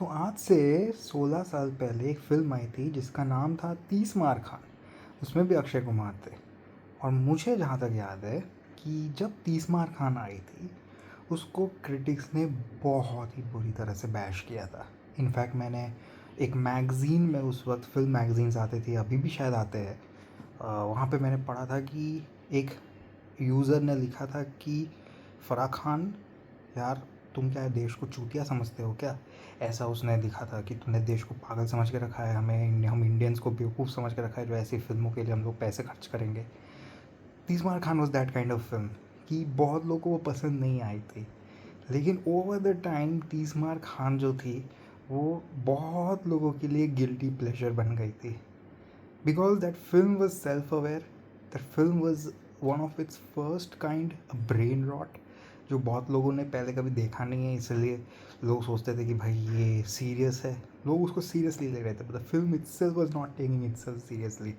तो आज से 16 साल पहले एक फ़िल्म आई थी जिसका नाम था 30 मार खान। उसमें भी अक्षय कुमार थे। और मुझे जहाँ तक याद है कि जब 30 मार खान आई थी, उसको क्रिटिक्स ने बहुत ही बुरी तरह से बैश किया था। इनफैक्ट मैंने एक मैगज़ीन में, उस वक्त फ़िल्म मैगज़ीन्स आते थे, अभी भी शायद आते हैं, वहाँ पे मैंने पढ़ा था कि एक यूज़र ने लिखा था कि फ़राह खान, यार तुम क्या देश को चूतिया समझते हो क्या? ऐसा उसने लिखा था कि तुमने देश को पागल समझ के रखा है, हम इंडियंस को बेवकूफ़ समझ के रखा है जो ऐसी फ़िल्मों के लिए हम लोग पैसे खर्च करेंगे। Tees Maar Khan was that kind of film कि बहुत लोगों को वो पसंद नहीं आई थी। लेकिन ओवर द टाइम तीसमार खान जो थी, वो बहुत लोगों के लिए गिल्टी प्लेजर बन गई थी, because that film was self-aware. That film was one of its first kind, a brain rot, जो बहुत लोगों ने पहले कभी देखा नहीं है, इसलिए लोग सोचते थे कि भाई ये सीरियस है, लोग उसको सीरियसली ले रहे थे, but the film itself was not taking itself seriously.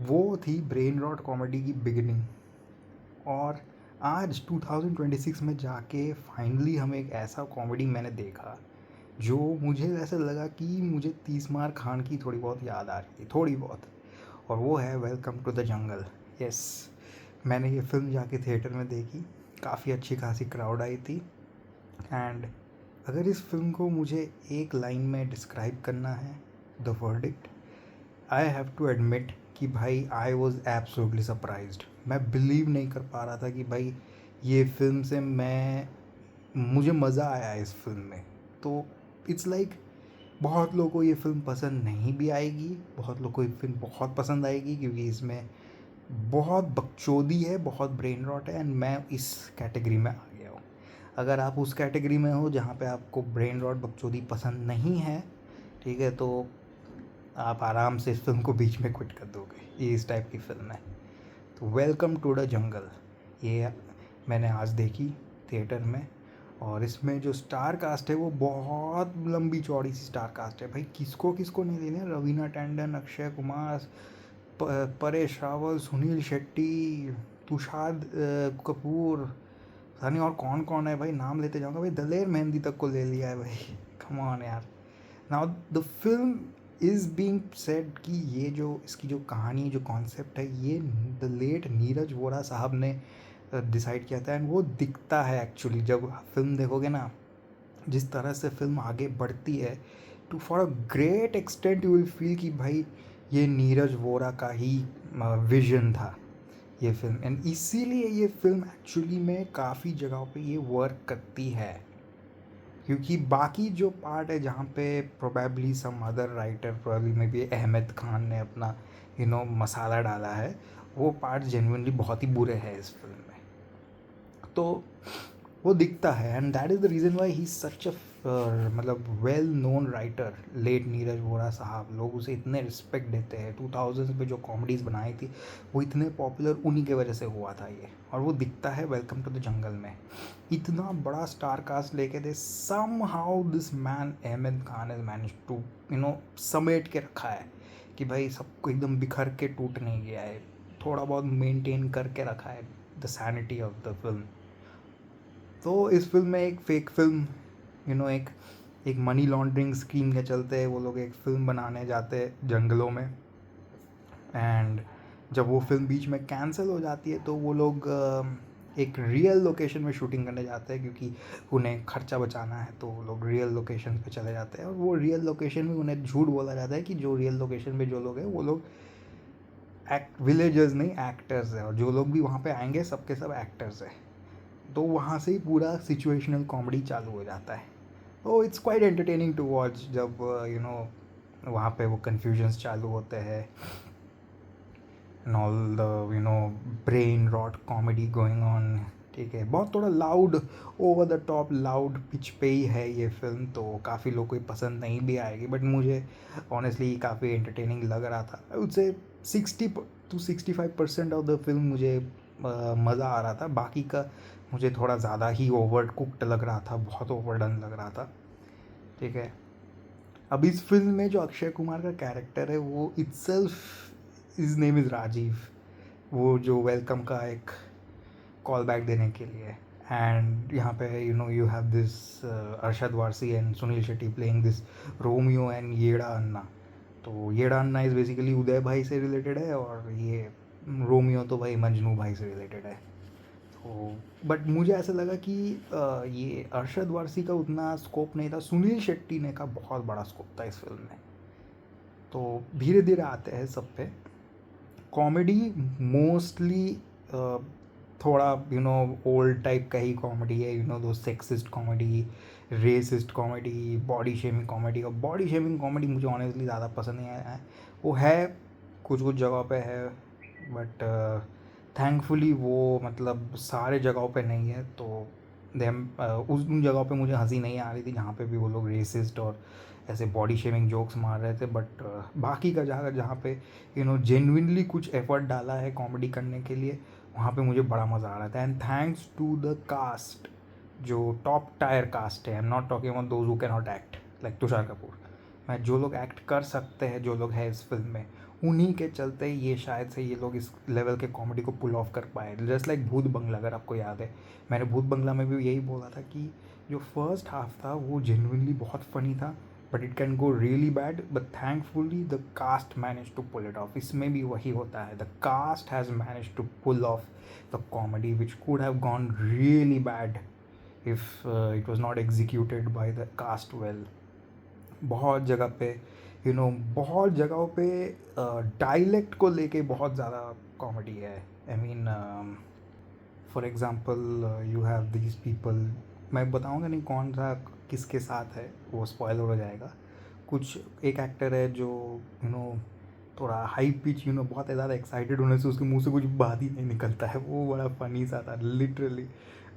वो थी ब्रेन रॉट कॉमेडी की बिगिनिंग। और आज 2026 में जाके फाइनली हमें एक ऐसा कॉमेडी मैंने देखा जो मुझे ऐसा लगा कि मुझे 30 मार खान की थोड़ी बहुत याद आ रही थी, थोड़ी बहुत। और वो है Welcome to the Jungle. Yes, मैंने ये फ़िल्म जाके थिएटर में देखी, काफ़ी अच्छी खासी क्राउड आई थी। एंड अगर इस फिल्म को मुझे एक लाइन में डिस्क्राइब करना है, the verdict, I have to admit कि भाई आई वॉज एब्सोल्युटली सरप्राइज्ड। मैं बिलीव नहीं कर पा रहा था कि भाई ये फिल्म से मुझे मज़ा आया इस फिल्म में। तो इट्स लाइक बहुत लोगों को ये फ़िल्म पसंद नहीं भी आएगी, बहुत लोगों को ये फ़िल्म बहुत पसंद आएगी, क्योंकि इसमें बहुत बकचोदी है, बहुत ब्रेन रॉट है, एंड मैं इस कैटेगरी में आ गया हूँ। अगर आप उस कैटेगरी में हो जहाँ पे आपको ब्रेन रॉट बकचोदी पसंद नहीं है, ठीक है, तो आप आराम से इस फिल्म को बीच में क्विट कर दोगे। ये इस टाइप की फ़िल्म है। तो वेलकम टू द जंगल ये मैंने आज देखी थिएटर में। और इसमें जो स्टार कास्ट है वो बहुत लंबी चौड़ी सी स्टार कास्ट है भाई। किसको किसको नहीं लेने, रवीना टंडन, अक्षय कुमार, परेश रावल, सुनील शेट्टी, तुषार कपूर, पता नहीं और कौन कौन है भाई, नाम लेते जाऊँगा भाई, दलेर मेहंदी तक को ले लिया है भाई। कम ऑन यार। Now the film is being said कि ये जो इसकी जो कहानी, जो कॉन्सेप्ट है, ये द लेट नीरज वोरा साहब ने डिसाइड किया था। एंड वो दिखता है एक्चुअली, जब फिल्म देखोगे ना, जिस तरह से फिल्म आगे बढ़ती है, to for a great extent you will feel कि भाई ये नीरज वोरा का ही विजन था ये फिल्म। एंड इसीलिए ये फिल्म एक्चुअली में काफ़ी जगहों पे ये वर्क करती है, क्योंकि बाकी जो पार्ट है जहाँ पे probably some other writer, probably में भी अहमद खान ने अपना मसाला डाला है, वो पार्ट जेन्युइनली बहुत ही बुरे हैं इस फिल्म में। तो वो दिखता है, and that is the reason why he such a मतलब well known writer. Late Neeraj Vora साहब, लोग उसे इतने रिस्पेक्ट देते हैं। 2000s में जो कॉमेडीज़ बनाई थी वो इतने पॉपुलर उन्हीं के वजह से हुआ था ये, और वो दिखता है वेलकम टू द जंगल में। इतना बड़ा स्टार कास्ट लेके दे, somehow this man Ahmed Khan is manage to समेट के रखा है कि भाई सबको एकदम बिखर के टूट नहीं गया है, थोड़ा बहुत मेंटेन करके रखा है the sanity of the film. तो इस फिल्म में एक फेक फिल्म, एक एक मनी लॉन्ड्रिंग स्कीम के चलते वो लोग एक फ़िल्म बनाने जाते हैं जंगलों में। एंड जब वो फिल्म बीच में कैंसिल हो जाती है तो वो लोग एक रियल लोकेशन में शूटिंग करने जाते हैं, क्योंकि उन्हें खर्चा बचाना है, तो वो लोग रियल लोकेशन पे चले जाते हैं। और वो रियल लोकेशन में उन्हें झूठ बोला जाता है कि जो रियल लोकेशन में जो लोग हैं वो लोग विलेजर्स नहीं, एक्टर्स हैं, और जो लोग भी वहाँ पे आएंगे सबके सब एक्टर्स हैं। तो वहाँ से ही पूरा सिचुएशनल कॉमेडी चालू हो जाता है। तो it's quite entertaining to watch, जब वहाँ पे वो कन्फ्यूजन्स चालू होते हैं, and all the brain rot comedy going on. ठीक है, बहुत थोड़ा loud, over the top loud pitch पे ही है ये फिल्म, तो काफ़ी लोग को पसंद नहीं भी आएगी, बट मुझे ऑनेस्टली काफ़ी एंटरटेनिंग लग रहा था। उससे 60 to 65% ऑफ द फिल्म मुझे मज़ा आ रहा था, बाकी का मुझे थोड़ा ज़्यादा ही ओवर कुक्ड लग रहा था, बहुत ओवरडन लग रहा था। ठीक है, अब इस फिल्म में जो अक्षय कुमार का कैरेक्टर है वो itself, his name is Rajiv, वो जो वेलकम का एक कॉल बैक देने के लिए, एंड यहाँ पे you have this Arshad Warsi and Suniel Shetty playing this Romeo and Yeda Anna. तो येड़ा अन्ना इज़ बेसिकली उदय भाई से रिलेटेड है, और ये रोमियो तो भाई मजनू भाई से रिलेटेड है. तो बट मुझे ऐसा लगा कि ये अरशद वारसी का उतना स्कोप नहीं था, सुनील शेट्टी ने का बहुत बड़ा स्कोप था इस फिल्म में. तो धीरे धीरे आते हैं सब पे. कॉमेडी मोस्टली थोड़ा ओल्ड टाइप का ही कॉमेडी है, दो sexist comedy, racist comedy, body shaming comedy. और बॉडी शेमिंग कॉमेडी मुझे ऑनेस्टली ज़्यादा पसंद नहीं आया है. वो है कुछ कुछ जगहों पे है, बट थैंकफुली वो मतलब सारे जगहों पे नहीं है. तो देम उन जगहों पे मुझे हंसी नहीं आ रही थी जहाँ पे भी वो लोग रेसिस्ट और ऐसे बॉडी शेमिंग जोक्स मार रहे थे. बट बाकी का जगह जहाँ पे जेन्युइनली कुछ एफर्ट डाला है कॉमेडी करने के लिए, वहाँ पे मुझे बड़ा मज़ा आ रहा था. And thanks to the cast, जो टॉप टायर कास्ट है. I am not talking about those who can not act like Tushar Kapoor. मैं जो लोग एक्ट कर सकते हैं, जो लोग हैं इस फिल्म में, उन्हीं के चलते ये शायद से ये लोग इस लेवल के कॉमेडी को पुल ऑफ कर पाए. जस्ट लाइक भूत बंगला, अगर आपको याद है, मैंने भूत बंगला में भी यही बोला था कि जो फर्स्ट हाफ था वो जेन्युइनली बहुत फनी था, but it can go really bad. But thankfully the cast manage to pull it off. इसमें भी वही होता है, the cast has manage to pull off the comedy which could have gone really bad if it was not executed by the cast well. बहुत जगह पे बहुत जगहों पे डायलेक्ट को लेके बहुत ज़्यादा कॉमेडी है. I mean for example you have these people. मैं बताऊंगा नहीं कौन सा किसके साथ है, वो स्पॉइलर हो जाएगा. कुछ एक एक्टर है जो थोड़ा हाई पिच बहुत ज़्यादा एक्साइटेड होने से उसके मुंह से कुछ बात ही नहीं निकलता है. वो बड़ा फनी सा था लिटरली.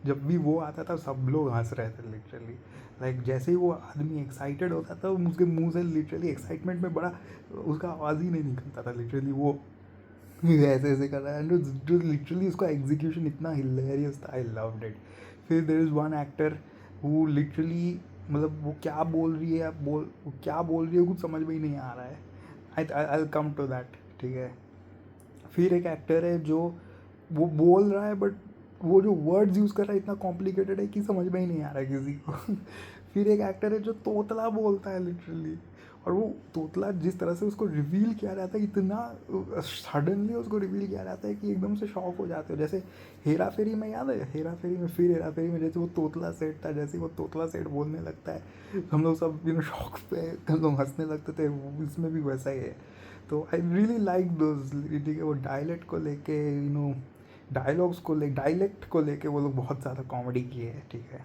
जब भी वो आता था सब लोग हंस रहे थे लिटरली. लाइक जैसे ही वो आदमी एक्साइटेड होता था, उसके मुंह से लिटरली एक्साइटमेंट में बड़ा उसका आवाज़ ही नहीं निकलता था. लिटरली वो ऐसे ऐसे कर रहा है, एंड लिटरली उसका एग्जीक्यूशन इतना हिलेरियस था. I loved it. फिर there is one actor who literally मतलब वो क्या बोल रही है, वो क्या बोल रही है कुछ समझ में ही नहीं आ रहा है. आई कम टू दैट, ठीक है. फिर एक एक्टर है जो वो बोल रहा है, बट वो जो वर्ड्स यूज़ कर रहा है इतना कॉम्प्लिकेटेड है कि समझ में ही नहीं आ रहा है किसी को. फिर एक एक्टर है जो तोतला बोलता है लिटरली, और वो तोतला जिस तरह से उसको रिवील किया जाता है, इतना सडनली उसको रिवील किया जाता है कि एकदम से शॉक हो जाते हो. जैसे हेरा फेरी में, याद है हेरा फेरी में, फिर हेरा फेरी में जैसे वो तोतला सेठ था, जैसे वो तोतला सेठ बोलने लगता है हम लोग सब शॉक पे हम लोग हंसने लगते थे. इसमें भी वैसा ही है. तो आई रियली लाइक दोज, ठीक है. वो डायलेक्ट को लेके डायलॉग्स को ले डायलेक्ट को लेके वो लोग बहुत ज़्यादा कॉमेडी किए हैं, ठीक है.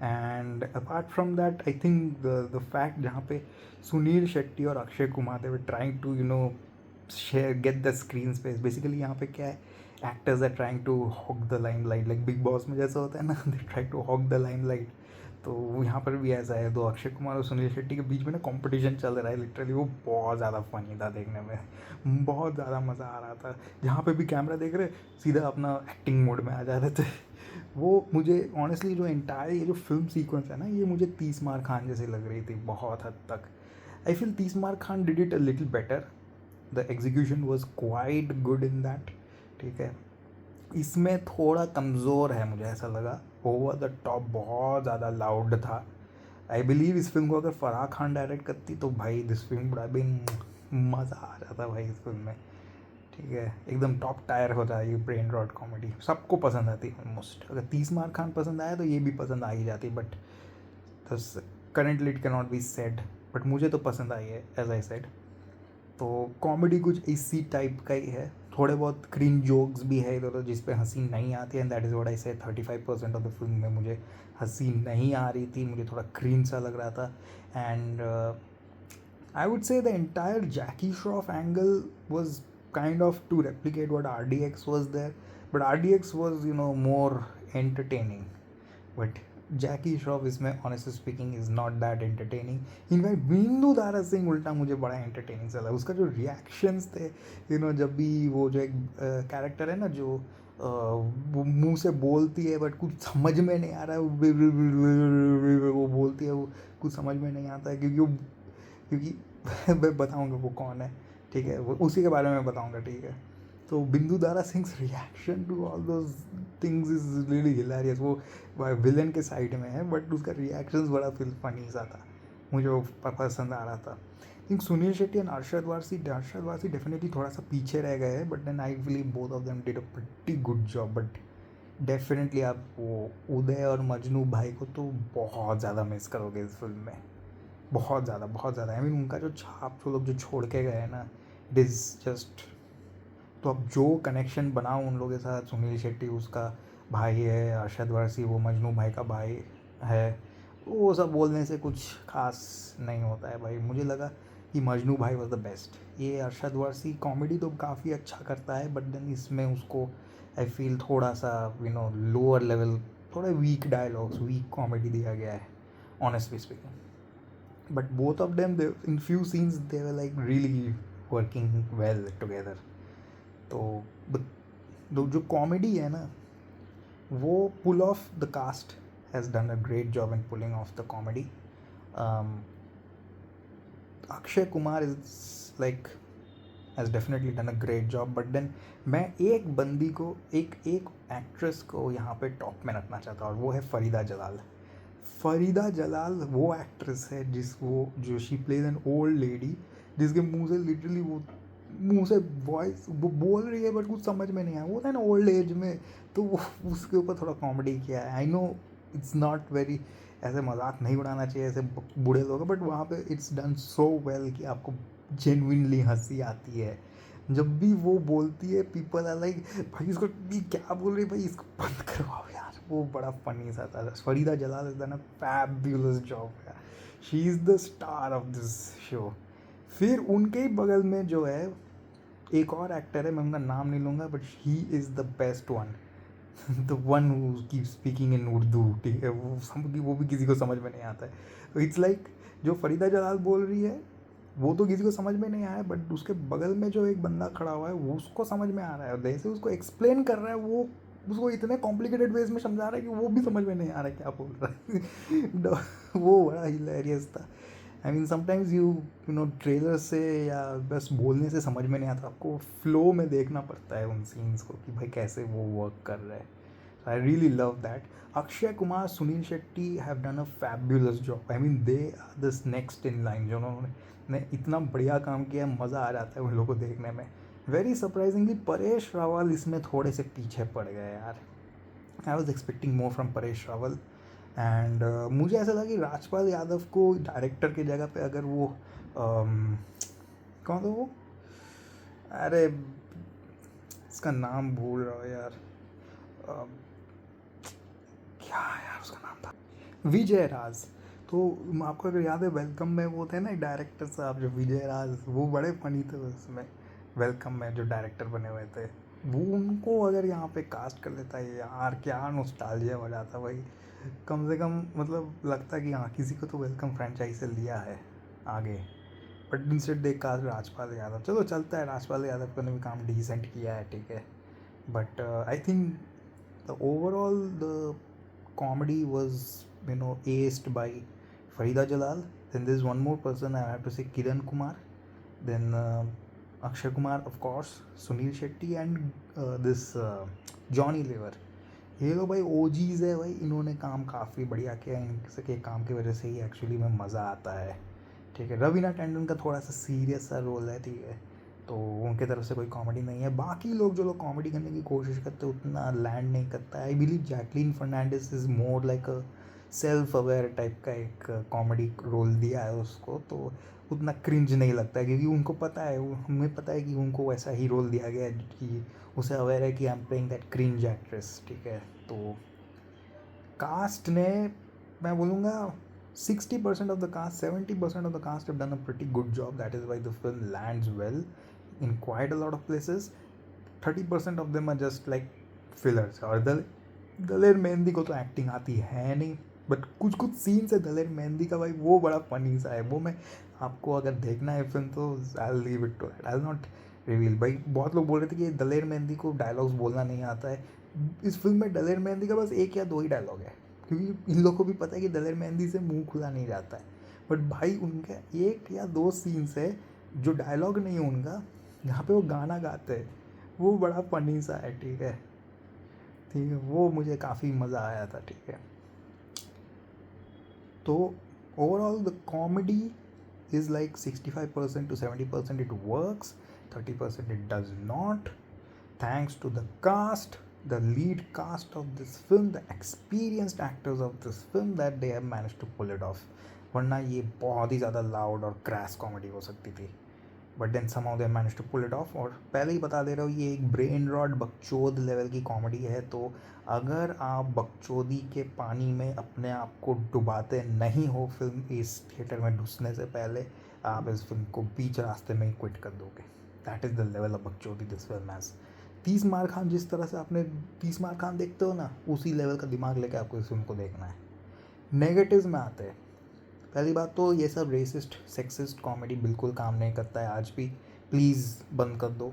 And apart from that I think the fact जहाँ पे सुनील शेट्टी और Akshay Kumar they were trying to share get the screen space. Basically यहाँ पे क्या है, actors are trying to hog the limelight, like Bigg Boss में जैसा होता है ना, they try to hog the limelight. तो यहाँ पर भी ऐसा है. तो अक्षय कुमार और सुनील शेट्टी के बीच में ना कॉम्पिटिशन चल रहा है लिटरली. वो बहुत ज़्यादा फनी था देखने में, बहुत ज़्यादा मज़ा आ रहा था. जहाँ पे भी कैमरा देख रहे सीधा अपना एक्टिंग मोड में आ जा रहे थे. वो मुझे ऑनेस्टली जो एंटायर ये जो फिल्म सीक्वेंस है ना, ये मुझे 30 मार खान जैसे लग रही थी बहुत हद तक. आई फील 30 मार Khan did it a little better. The execution was quite good in that, ठीक है. इसमें थोड़ा कमज़ोर है मुझे ऐसा लगा. ओवर द टॉप बहुत ज़्यादा लाउड था. आई बिलीव इस फिल्म को अगर फराह खान डायरेक्ट करती तो भाई दिस फिल्म बड़ा भी मज़ा आ जाता भाई इस फिल्म में, ठीक है. एकदम टॉप टायर हो जाए ये ब्रेन रॉट कॉमेडी, सबको पसंद आती है ऑलमोस्ट. अगर 30 मार खान पसंद आया तो ये भी पसंद आ ही जाती, but currently it can not be said. But मुझे तो पसंद आई है एज आई सेड. तो कॉमेडी कुछ इसी टाइप का ही है. थोड़े बहुत क्रीन जोक्स भी है इधर जिस पे हंसी नहीं आती, and that is what I से 35% ऑफ द फिल्म में मुझे हंसी नहीं आ रही थी. मुझे थोड़ा क्रीन सा लग रहा था. And I would say the entire Jackie Shroff angle was kind of to replicate what RDX was there, but RDX was more entertaining. But Jackie Shroff इसमें honestly speaking is not that entertaining. In fact बिंदु दारा सिंह उल्टा मुझे बड़ा entertaining सा लगा. उसका जो reactions थे जब भी वो जो एक कैरेक्टर है ना जो वो मुंह से बोलती है बट कुछ समझ में नहीं आ रहा है, वो बोलती है वो कुछ समझ में नहीं आता है क्योंकि मैं बताऊंगा वो कौन है, ठीक है. वो उसी के बारे में बताऊंगा, ठीक है. तो Bindu Dara Singh reaction to all those things is really hilarious. वो विलन के साइड में है बट उसका रिएक्शन बड़ा फनी सा था, मुझे वो पसंद आ रहा था. Think Suniel Shetty and Arshad Warsi definitely थोड़ा सा पीछे रह गए हैं, but then I believe both of them did a pretty good job. But definitely आप वो उदय और मजनू भाई को तो बहुत ज़्यादा मिस करोगे इस फिल्म में, बहुत ज़्यादा. आई मीन उनका जो छाप वो लोग जो छोड़ के गए हैं ना, इट इज़ जस्ट. तो अब जो कनेक्शन बनाओ उन लोगों के साथ, सुनील शेट्टी उसका भाई है, अरशद वारसी वो मजनू भाई का भाई है, वो सब बोलने से कुछ खास नहीं होता है भाई. मुझे लगा कि मजनू भाई वॉज द बेस्ट. ये अरशद वारसी कॉमेडी तो काफ़ी अच्छा करता है, बट देन इसमें उसको आई फील थोड़ा सा लोअर लेवल, थोड़ा वीक डायलॉग्स, वीक कॉमेडी दिया गया है, honestly speaking. But both of them in few scenes they were like really working well together. तो जो कॉमेडी है ना, वो pull off the cast has done a great job in pulling off the comedy. Akshay Kumar is like has definitely done a great job. But then मैं एक बंदी को, एक एक्ट्रेस को यहाँ पे टॉप में रखना चाहता हूँ, और वो है फरीदा जलाल. फरीदा जलाल वो एक्ट्रेस है जो she plays an old lady, जिसके मुंह से लिटरली वो मुंह से वॉइस वो बोल रही है बट कुछ समझ में नहीं आया. वो था ना ओल्ड एज में, तो वो उसके ऊपर थोड़ा कॉमेडी किया है. I know it's not very, ऐसे मजाक नहीं उड़ाना चाहिए ऐसे बूढ़े लोग, बट वहाँ पे इट्स डन सो वेल कि आपको जेन्युइनली हंसी आती है. जब भी वो बोलती है पीपल आर लाइक भाई इसको भी क्या बोल रही है भाई, इसको बंद करवाओ यार. वो बड़ा फनी सा था. Farida Jalal is done a fabulous job. She is the star of this show. फिर उनके ही बगल में जो है एक और एक्टर है, मैं उनका नाम नहीं लूँगा, but he is the best one, the one who keep speaking in Urdu. ठीक है, वो भी किसी को समझ में नहीं आता है. तो इट्स लाइक जो फरीदा जलाल बोल रही है वो तो किसी को समझ में नहीं आया, बट उसके बगल में जो एक बंदा खड़ा हुआ है वो उसको समझ में आ रहा है, और जैसे उसको एक्सप्लेन कर रहा है वो उसको इतने कॉम्प्लिकेटेड वेज में समझा रहा है कि वो भी समझ में नहीं आ रहा है क्या बोल रहा है. वो बड़ा हिलेरियस था. I mean sometimes you know trailer से या बस बोलने से समझ में नहीं आता, आपको फ्लो में देखना पड़ता है उन सीन्स को कि भाई कैसे वो वर्क कर रहे हैं. I really love that. Akshay Kumar, Suniel Shetty have done a fabulous job. I mean they are this next in line, जो उन्होंने इतना बढ़िया काम किया, मज़ा आ जाता है उन लोगों को देखने में. वेरी सरप्राइजिंगली परेश रावल इसमें थोड़े से पीछे पड़ गए यार. I was expecting more from Paresh Rawal. And मुझे ऐसा लगा कि राजपाल यादव को डायरेक्टर की जगह पे अगर वो कौन था वो, अरे इसका नाम भूल रहा हूँ यार, क्या यार उसका नाम था, विजय राज. तो आपको अगर याद है वेलकम में वो थे ना डायरेक्टर साहब, जो विजय राज, वो बड़े फनी थे उसमें. वेलकम में जो डायरेक्टर बने हुए थे, वो उनको अगर यहाँ पे कास्ट कर लेता है यार, क्या नॉस्टैल्जिया हो जाता भाई. कम से कम मतलब लगता है कि हाँ किसी को तो वेलकम फ्रेंचाइज से लिया है आगे. But instead they cast Rajpal Yadav. चलो चलता है, राजपाल यादव ने भी काम डिसेंट किया है, ठीक है. But I think the overall the comedy was aced by Farida Jalal. Then there's one more person I have to say, Kiran Kumar. Then Akshay Kumar, of course, Sunil Shetty and this Johnny Lever. ये लोग भाई OGs है भाई, इन्होंने काम काफ़ी बढ़िया किया. इनके काम की वजह से ही एक्चुअली में मज़ा आता है, ठीक है. रवीना टंडन का थोड़ा सा सीरियस सा रोल है, ठीक है, तो उनके तरफ से कोई कॉमेडी नहीं है. बाकी लोग जो लोग कॉमेडी करने की कोशिश करते हैं उतना लैंड नहीं करता है. I believe Jacqueline Fernandez is more like a self aware type का एक कॉमेडी रोल दिया है उसको, तो उतना क्रिंज नहीं लगता है, क्योंकि उनको पता है, हमें पता है कि उनको वैसा ही रोल दिया गया है कि उसे अवेयर है कि I am playing that cringe actress, ठीक है. तो कास्ट ने, मैं बोलूँगा 60% of the cast, 70% of the cast have done a pretty good job. That is why the film lands well in quite a lot of places. 30% of them are just like fillers. और दलेर मेहंदी को तो acting आती है नहीं, but कुछ कुछ scenes है दलेर मेहंदी का भाई, वो बड़ा फनी सा है. वो मैं आपको अगर देखना है फिल्म तो I leave it to that, I not reveal. भाई बहुत लोग बोल रहे थे कि दलेर मेहंदी को डायलॉग्स बोलना नहीं आता है. इस फिल्म में दलेर मेहंदी का बस 1 या 2 ही डायलॉग है, क्योंकि इन लोगों को भी पता है कि दलेर मेहंदी से मुंह खुला नहीं जाता है. बट भाई उनके 1 या 2 सीन्स है जो डायलॉग नहीं है उनका, जहाँ पे वो गाना गाते हैं. वो बड़ा फनी सा है, ठीक है। ठीक है, वो मुझे काफ़ी मज़ा आया था, ठीक है। तो overall the comedy is like 65% to 70% it works, 30% it does not. Thanks to the cast, the lead cast of this film, the experienced actors of this film, that they have managed to pull it off. वरना ये बहुत ही ज़्यादा loud और crash comedy हो सकती थी, but then somehow they manage to pull it off. और पहले ही बता दे रहा हूँ, ये एक ब्रेन रॉट बकचोद लेवल की कॉमेडी है, तो अगर आप बकचोदी के पानी में अपने आप को डुबाते नहीं हो फिल्म इस थिएटर में घुसने से पहले, आप इस फिल्म को बीच रास्ते में ही क्विट कर दोगे। That is the level of बकचोदी दिस फिल्म हैज़। 30 मार खान, जिस तरह से आपने 30 मार खान देखते हो ना, उसी लेवल का दिमाग लेके आपको इस फिल्म को देखना है। नेगेटिव्स में आते हैं। पहली बात तो ये सब रेसिस्ट सेक्सिस्ट कॉमेडी बिल्कुल काम नहीं करता है आज भी, प्लीज़ बंद कर दो,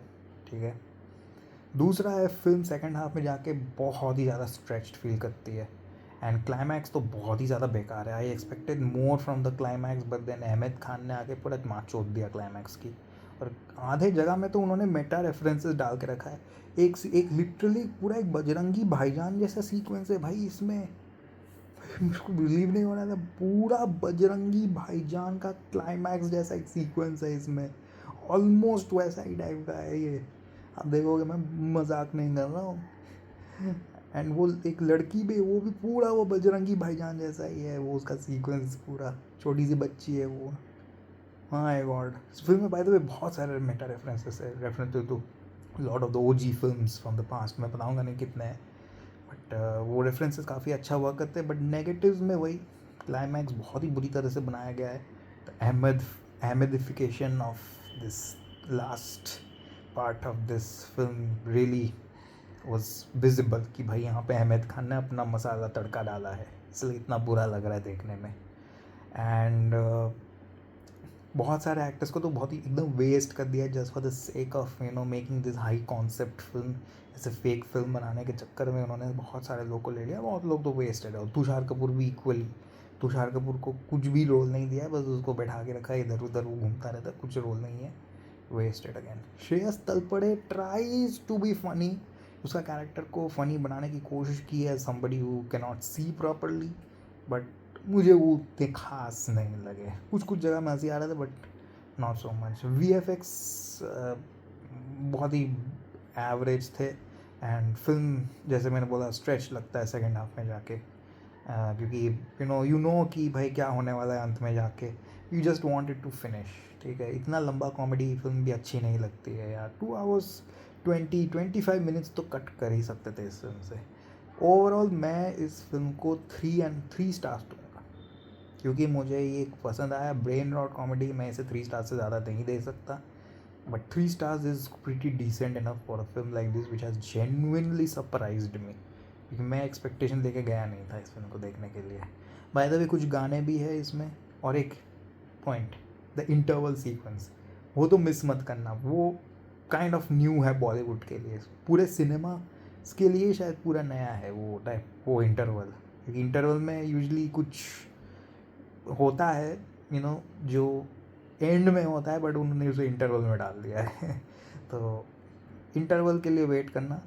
ठीक है। दूसरा है, फिल्म सेकंड हाफ में जाके बहुत ही ज़्यादा स्ट्रेच्ड फील करती है, एंड क्लाइमैक्स तो बहुत ही ज़्यादा बेकार है। I expected more from the climax, but then Ahmed Khan ने आके पूरा माँ चोद दिया क्लाइमैक्स की। और आधे जगह में तो उन्होंने मेटा रेफरेंसेस डाल के रखा है। एक लिटरली पूरा एक बजरंगी भाईजान जैसा सीक्वेंस है भाई इसमें, मुझको बिलीव नहीं हो रहा था। पूरा बजरंगी भाईजान का क्लाइमैक्स जैसा एक सीक्वेंस है इसमें, ऑलमोस्ट वैसा ही टाइप का है ये। आप देखोगे, मैं मजाक नहीं कर रहा हूँ। एंड वो एक लड़की भी, वो भी पूरा वो बजरंगी भाईजान जैसा ही है, वो उसका सीक्वेंस पूरा, छोटी सी बच्ची है वो। हाँ गॉड, इस फिल्म में बाय द वे बहुत सारे मेटा रेफरेंसेस है, reference to lot of the OG films from the past. मैं बताऊँगा नहीं कितने हैं, बट वो रेफरेंसेस काफ़ी अच्छा वर्क करते हैं। बट नेगेटिव्स में वही, क्लाइमैक्स बहुत ही बुरी तरह से बनाया गया है। The ahmedification of this last part of this film really was visible कि भाई यहाँ पे अहमद खान ने अपना मसाला तड़का डाला है, इसलिए इतना बुरा लग रहा है देखने में। एंड बहुत सारे एक्टर्स को तो बहुत ही एकदम वेस्ट कर दिया just for the sake of making this high concept film. ऐसे फेक फिल्म बनाने के चक्कर में उन्होंने बहुत सारे लोग को ले लिया, बहुत लोग तो वेस्टेड है। और तुषार कपूर भी इक्वली, तुषार कपूर को कुछ भी रोल नहीं दिया, बस उसको बैठा के रखा है इधर उधर, वो घूमता रहता, कुछ रोल नहीं है, wasted again. Shreyas Talpade tries to be funny, उसका कैरेक्टर को फनी बनाने की कोशिश की है, somebody who can not see properly, but मुझे वो उतने खास नहीं लगे। कुछ कुछ जगह में हंसी आ रहा था, but not so much. VFX बहुत ही एवरेज थे, एंड फिल्म जैसे मैंने बोला स्ट्रेच लगता है सेकेंड हाफ में जाके, क्योंकि यू नो कि भाई क्या होने वाला है अंत में जाके, you just wanted to finish, ठीक है। इतना लंबा कॉमेडी फिल्म भी अच्छी नहीं लगती है यार। 2 hours 25 मिनट्स तो कट कर ही सकते थे इस फिल्म से। ओवरऑल मैं इस फिल्म को 3 स्टार्स दूंगा, क्योंकि मुझे ये पसंद आया। ब्रेन रॉट कॉमेडी, मैं इसे 3 स्टार से ज़्यादा नहीं दे सकता, but 3 stars is pretty decent enough for a film like this which has genuinely surprised me, क्योंकि मैं एक्सपेक्टेशन लेके गया नहीं था इस फिल्म को देखने के लिए। बाय द वे कुछ गाने भी है इसमें, और एक पॉइंट, द इंटरवल सीक्वेंस, वो तो मिस मत करना। वो काइंड ऑफ न्यू है बॉलीवुड के लिए, पूरे सिनेमा के लिए शायद पूरा नया है वो टाइप, वो इंटरवल। क्योंकि इंटरवल में यूजली कुछ होता है जो एंड में होता है, बट उन्होंने उसे इंटरवल में डाल दिया है। तो इंटरवल के लिए वेट करना।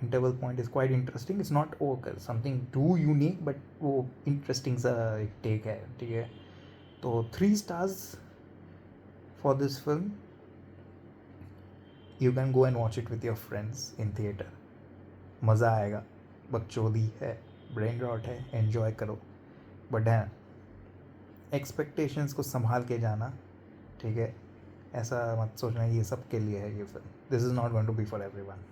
Interval point is quite interesting, it's not ओकर समथिंग टू यूनिक, बट वो इंटरेस्टिंग सा एक टेक है, ठीक है। तो 3 stars for this film. You can go and watch it with your friends in theatre, मज़ा आएगा। बकचोदी है, ब्रेन रॉट है, एन्जॉय करो, बट हाँ एक्सपेक्टेशंस को संभाल के जाना, ठीक है। ऐसा मत सोचना ये सब के लिए है ये film, this is not going to be for everyone.